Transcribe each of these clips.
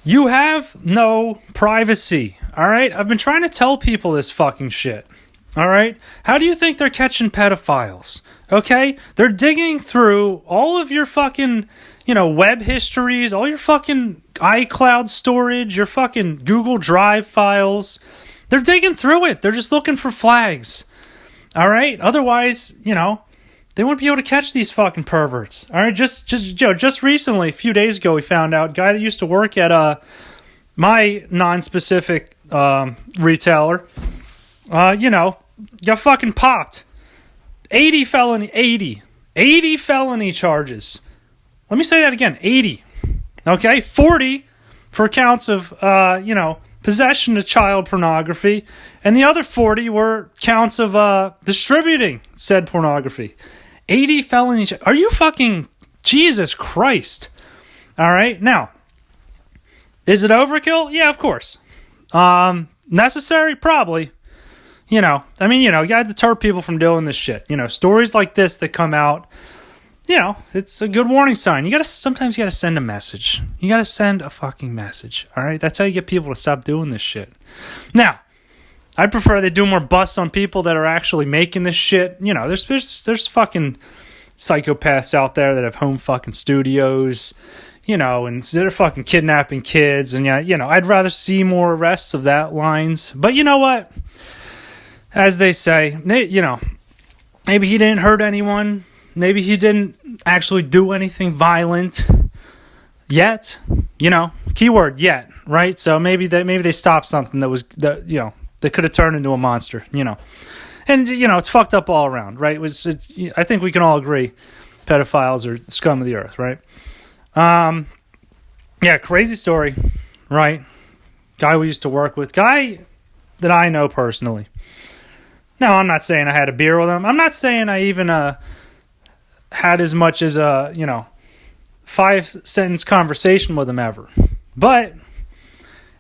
You have no privacy, all right? I've been trying to tell people this fucking shit, all right? How do you think they're catching pedophiles, okay? They're digging through all of your fucking, web histories, all your fucking iCloud storage, your fucking Google Drive files. They're digging through it. They're just looking for flags, all right? Otherwise, they wouldn't be able to catch these fucking perverts. All right, just recently, a few days ago, we found out a guy that used to work at my non-specific retailer, got fucking popped. 80 felony charges. Let me say that again, 80. Okay, 40 for counts of, possession of child pornography, and the other 40 were counts of distributing said pornography. 80 felonies. Are you fucking Jesus Christ? All right. Now, is it overkill? Yeah, of course. Necessary? Probably. You gotta deter people from doing this shit. Stories like this that come out, it's a good warning sign. Sometimes you gotta send a message. You gotta send a fucking message. All right. That's how you get people to stop doing this shit. Now, I prefer they do more busts on people that are actually making this shit. There's fucking psychopaths out there that have home fucking studios, and they're fucking kidnapping kids. And I'd rather see more arrests of that lines. But you know what? As they say, maybe he didn't hurt anyone. Maybe he didn't actually do anything violent yet. Keyword yet, right? So maybe they stopped something that could have turned into a monster, And, it's fucked up all around, right? I think we can all agree pedophiles are scum of the earth, right? Yeah, crazy story, right? Guy we used to work with. Guy that I know personally. Now, I'm not saying I had a beer with him. I'm not saying I even had as much as a, 5-sentence conversation with him ever. But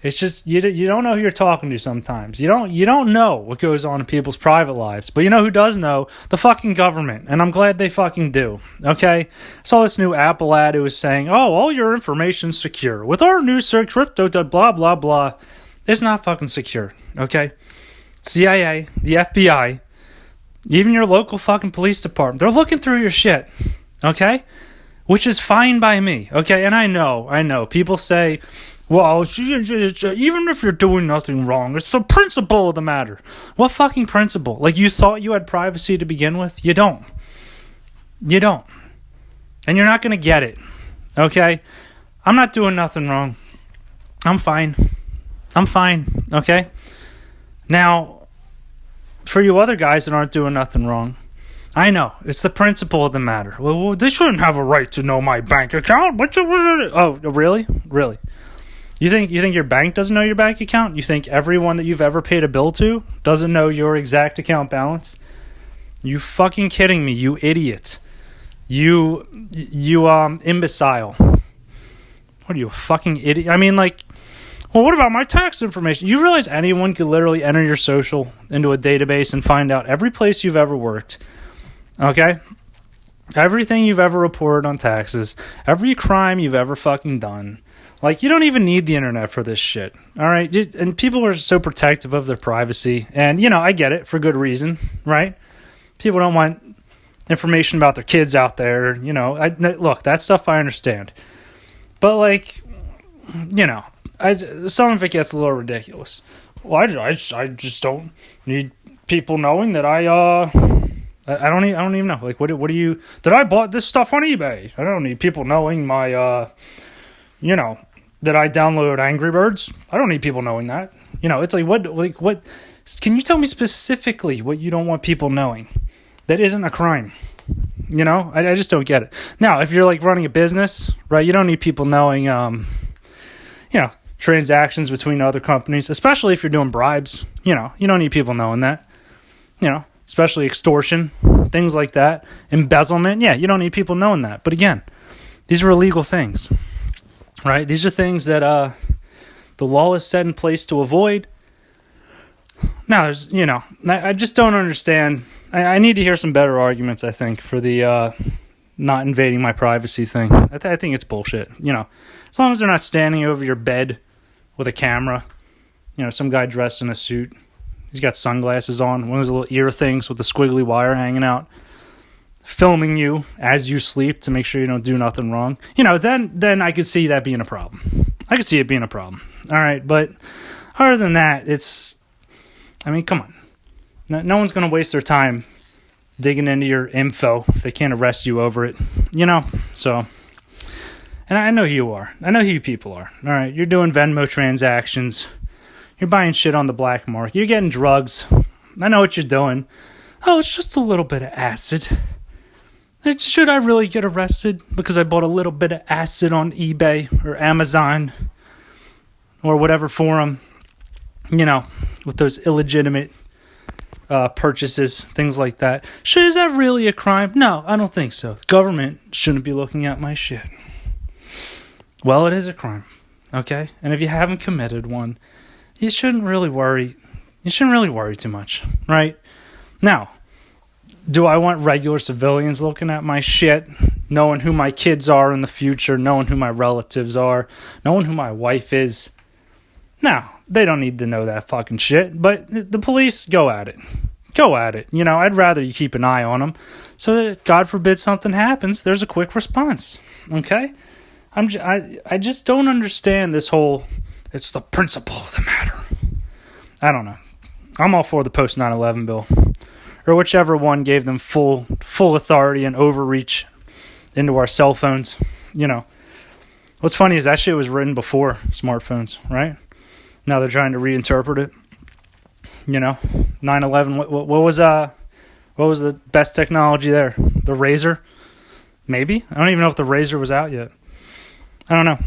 it's just you don't know who you're talking to sometimes. You don't know what goes on in people's private lives. But you know who does know? The fucking government. And I'm glad they fucking do. Okay? I saw this new Apple ad who was saying, "Oh, all your information's secure. With our new crypto blah blah blah." It's not fucking secure. Okay? CIA, the FBI, even your local fucking police department, they're looking through your shit. Okay? Which is fine by me. Okay? And I know. People say, well, even if you're doing nothing wrong, it's the principle of the matter. What fucking principle? Like, you thought you had privacy to begin with? You don't. And you're not going to get it. Okay? I'm not doing nothing wrong. I'm fine. Okay? Now, for you other guys that aren't doing nothing wrong, I know. It's the principle of the matter. Well, they shouldn't have a right to know my bank account. Oh, really? Really? You think your bank doesn't know your bank account? You think everyone that you've ever paid a bill to doesn't know your exact account balance? You fucking kidding me, you idiot. You imbecile. What are you, a fucking idiot? I mean, well, what about my tax information? You realize anyone could literally enter your social into a database and find out every place you've ever worked, okay? Everything you've ever reported on taxes, every crime you've ever fucking done. You don't even need the internet for this shit, all right? And people are so protective of their privacy. And, I get it for good reason, right? People don't want information about their kids out there. Look, that stuff I understand. But, some of it gets a little ridiculous. Well, I just don't need people knowing that I don't even know. What do you... That I bought this stuff on eBay. I don't need people knowing my, that I download Angry Birds. I don't need people knowing that. It's what... Can you tell me specifically what you don't want people knowing that isn't a crime? I just don't get it. Now, if you're running a business, right, you don't need people knowing, transactions between other companies, especially if you're doing bribes. You don't need people knowing that. Especially extortion, things like that. Embezzlement, yeah, you don't need people knowing that. But again, these are illegal things, right? These are things that the law is set in place to avoid. Now, there's, I just don't understand. I need to hear some better arguments, I think, for the not invading my privacy thing. I think it's bullshit. As long as they're not standing over your bed with a camera. Some guy dressed in a suit. He's got sunglasses on, one of those little ear things with the squiggly wire hanging out, filming you as you sleep to make sure you don't do nothing wrong. Then I could see that being a problem. I could see it being a problem. All right, but other than that, come on. No one's going to waste their time digging into your info if they can't arrest you over it, So, and I know who you are. I know who you people are. All right, you're doing Venmo transactions. You're buying shit on the black market. You're getting drugs. I know what you're doing. Oh, it's just a little bit of acid. Should I really get arrested because I bought a little bit of acid on eBay or Amazon or whatever forum, with those illegitimate purchases, things like that. Is that really a crime? No, I don't think so. Government shouldn't be looking at my shit. Well, it is a crime, okay? And if you haven't committed one, you shouldn't really worry. You shouldn't really worry too much, right? Now, do I want regular civilians looking at my shit, knowing who my kids are in the future, knowing who my relatives are, knowing who my wife is? No, they don't need to know that fucking shit, but the police, go at it. Go at it. I'd rather you keep an eye on them so that if, God forbid, something happens, there's a quick response, okay? I just don't understand this whole, it's the principle of the matter. I don't know. I'm all for the post 9/11 bill, or whichever one gave them full authority and overreach into our cell phones. What's funny is that shit was written before smartphones, right? Now they're trying to reinterpret it. 9/11. What was the best technology there? The razor, maybe. I don't even know if the razor was out yet. I don't know.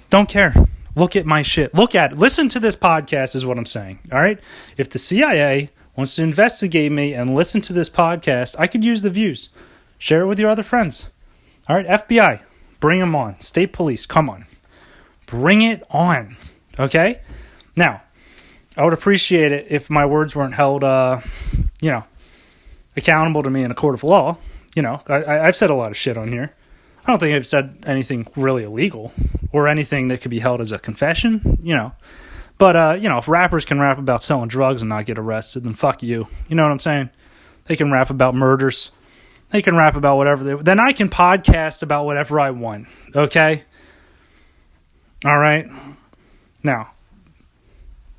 Don't care. Look at my shit. Look at it. Listen to this podcast is what I'm saying. All right. If the CIA wants to investigate me and listen to this podcast, I could use the views. Share it with your other friends. All right. FBI, bring them on. State police, come on. Bring it on. Okay. Now, I would appreciate it if my words weren't held, accountable to me in a court of law. I've said a lot of shit on here. I don't think I've said anything really illegal or anything that could be held as a confession, But, if rappers can rap about selling drugs and not get arrested, then fuck you. You know what I'm saying? They can rap about murders. They can rap about whatever then I can podcast about whatever I want, okay? All right? Now,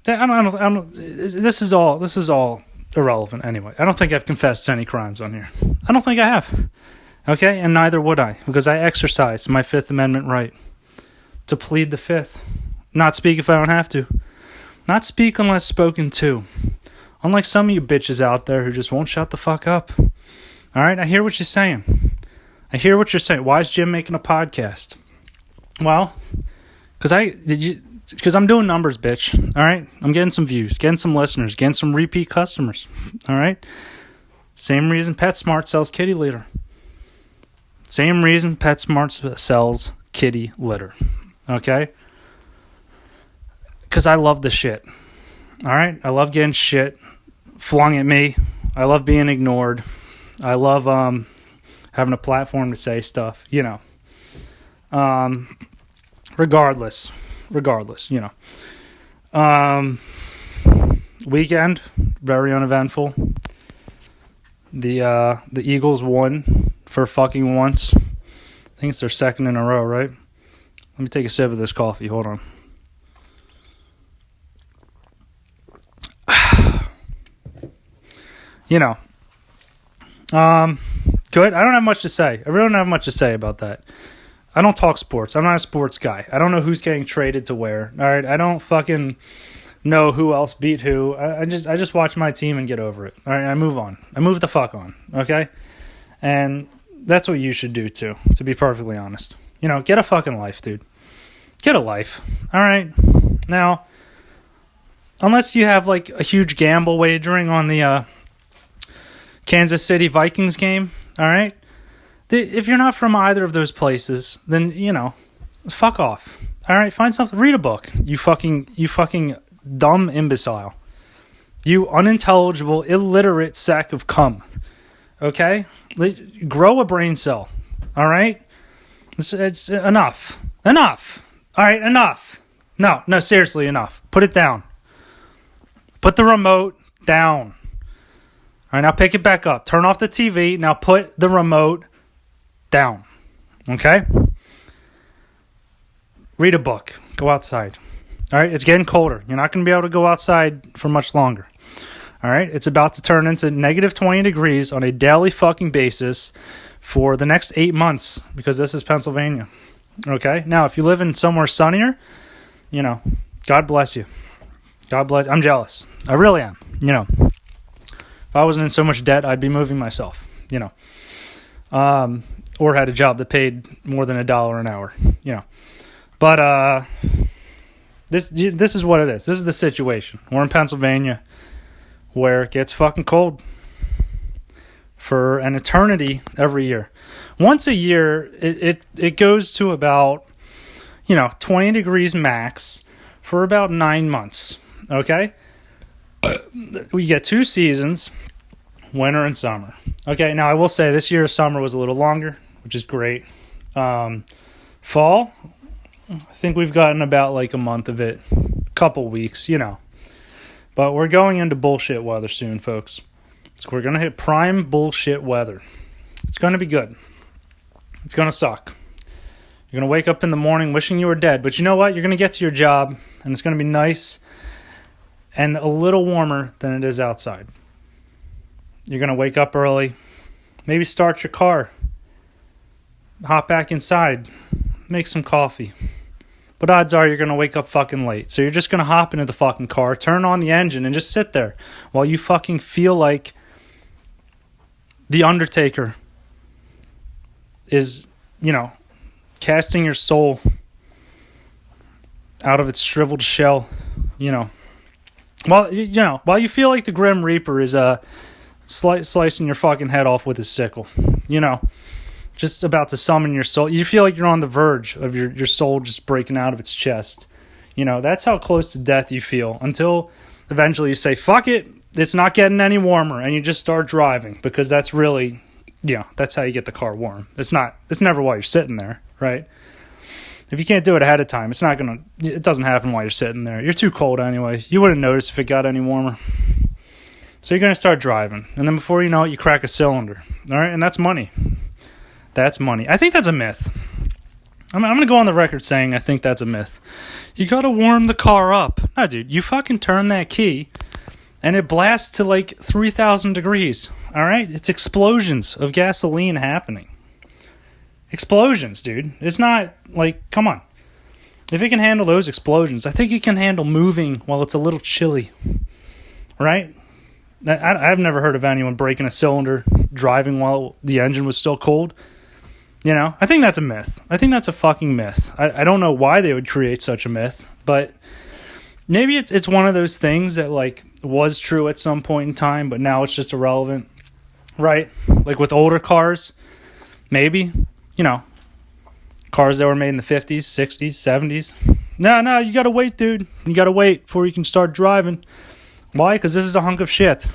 I don't, this is all irrelevant anyway. I don't think I've confessed to any crimes on here. I don't think I have. Okay, and neither would I, because I exercise my Fifth Amendment right to plead the Fifth. Not speak if I don't have to. Not speak unless spoken to. Unlike some of you bitches out there who just won't shut the fuck up. All right, I hear what you're saying. Why is Jim making a podcast? Well, because I'm doing numbers, bitch. All right, I'm getting some views, getting some listeners, getting some repeat customers. All right, same reason PetSmart sells kitty litter. Same reason PetSmart sells kitty litter. Okay? Because I love the shit. Alright? I love getting shit flung at me. I love being ignored. I love having a platform to say stuff. Regardless. Weekend, very uneventful. The Eagles won for fucking once. I think it's their second in a row, right? Let me take a sip of this coffee. Hold on. Good. I don't have much to say. I really don't have much to say about that. I don't talk sports. I'm not a sports guy. I don't know who's getting traded to where. All right. I don't fucking know who else beat who. I just watch my team and get over it. All right. I move on. I move the fuck on. Okay. And that's what you should do too, to be perfectly honest. Get a fucking life, dude. Get a life. All right. Now, unless you have like a huge gamble wagering on the Kansas City Vikings game, all right? If you're not from either of those places, then, fuck off. All right? Find something. Read a book. You fucking dumb imbecile. You unintelligible, illiterate sack of cum. Okay? Grow a brain cell. All right? It's enough. Enough. All right, enough. No, seriously, enough. Put it down. Put the remote down. All right, now pick it back up. Turn off the TV. Now put the remote down. Okay? Read a book. Go outside. All right, it's getting colder. You're not going to be able to go outside for much longer. All right, it's about to turn into negative 20 degrees on a daily fucking basis for the next 8 months because this is Pennsylvania. Okay, now if you live in somewhere sunnier, God bless you. God bless. I'm jealous. I really am. If I wasn't in so much debt, I'd be moving myself. Or had a job that paid more than $1 an hour. But this is what it is. This is the situation. We're in Pennsylvania, where it gets fucking cold for an eternity every year. Once a year, it goes to about 20 degrees max for about 9 months. Okay, we get 2 seasons, winter and summer. Okay, now I will say this year's summer was a little longer, which is great. Fall, I think we've gotten about like a month of it, a couple weeks, But we're going into bullshit weather soon, folks. So we're going to hit prime bullshit weather. It's going to be good. It's going to suck. You're going to wake up in the morning wishing you were dead. But you know what? You're going to get to your job, and it's going to be nice and a little warmer than it is outside. You're going to wake up early. Maybe start your car. Hop back inside. Make some coffee. But odds are you're going to wake up fucking late. So you're just going to hop into the fucking car, turn on the engine, and just sit there while you fucking feel like The Undertaker is, casting your soul out of its shriveled shell, While you feel like the Grim Reaper is slicing your fucking head off with his sickle, just about to summon your soul. You feel like you're on the verge of your soul just breaking out of its chest. That's how close to death you feel until eventually you say, fuck it, it's not getting any warmer, and you just start driving because that's really, that's how you get the car warm. It's never while you're sitting there, right? If you can't do it ahead of time, it doesn't happen while you're sitting there. You're too cold anyway. You wouldn't notice if it got any warmer. So you're going to start driving, and then before you know it, you crack a cylinder, all right? And that's money. That's money. I think that's a myth. I'm going to go on the record saying I think that's a myth. You got to warm the car up. No, dude, you fucking turn that key and it blasts to like 3,000 degrees. All right? It's explosions of gasoline happening. Explosions, dude. It's not like, come on. If it can handle those explosions, I think it can handle moving while it's a little chilly. Right? I've never heard of anyone breaking a cylinder driving while the engine was still cold. I think that's a myth. I think that's a fucking myth. I don't know why they would create such a myth, but maybe it's one of those things that like was true at some point in time, but now it's just irrelevant, right? Like with older cars, maybe, cars that were made in the 50s, 60s, 70s. No, you gotta wait, dude. You gotta wait before you can start driving. Why? Because this is a hunk of shit.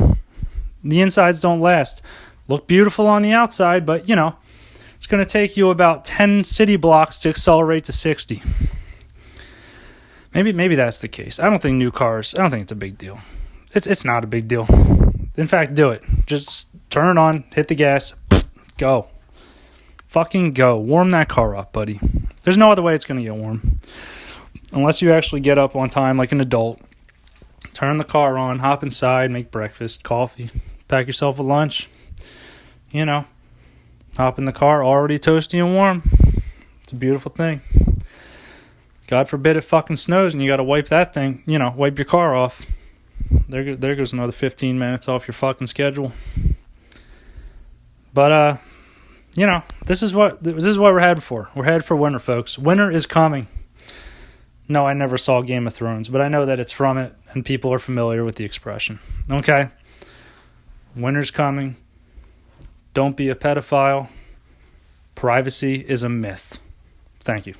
The insides don't last. Look beautiful on the outside, but, it's going to take you about 10 city blocks to accelerate to 60. Maybe that's the case. I don't think it's a big deal. It's not a big deal. In fact, do it. Just turn it on, hit the gas, go. Fucking go. Warm that car up, buddy. There's no other way it's going to get warm. Unless you actually get up on time like an adult. Turn the car on, hop inside, make breakfast, coffee, pack yourself a lunch. Hop in the car, already toasty and warm. It's a beautiful thing. God forbid it fucking snows and you got to wipe that thing, wipe your car off. There goes another 15 minutes off your fucking schedule. But, this is what we're headed for. We're headed for winter, folks. Winter is coming. No, I never saw Game of Thrones, but I know that it's from it, and people are familiar with the expression. Okay? Winter's coming. Don't be a pedophile. Privacy is a myth. Thank you.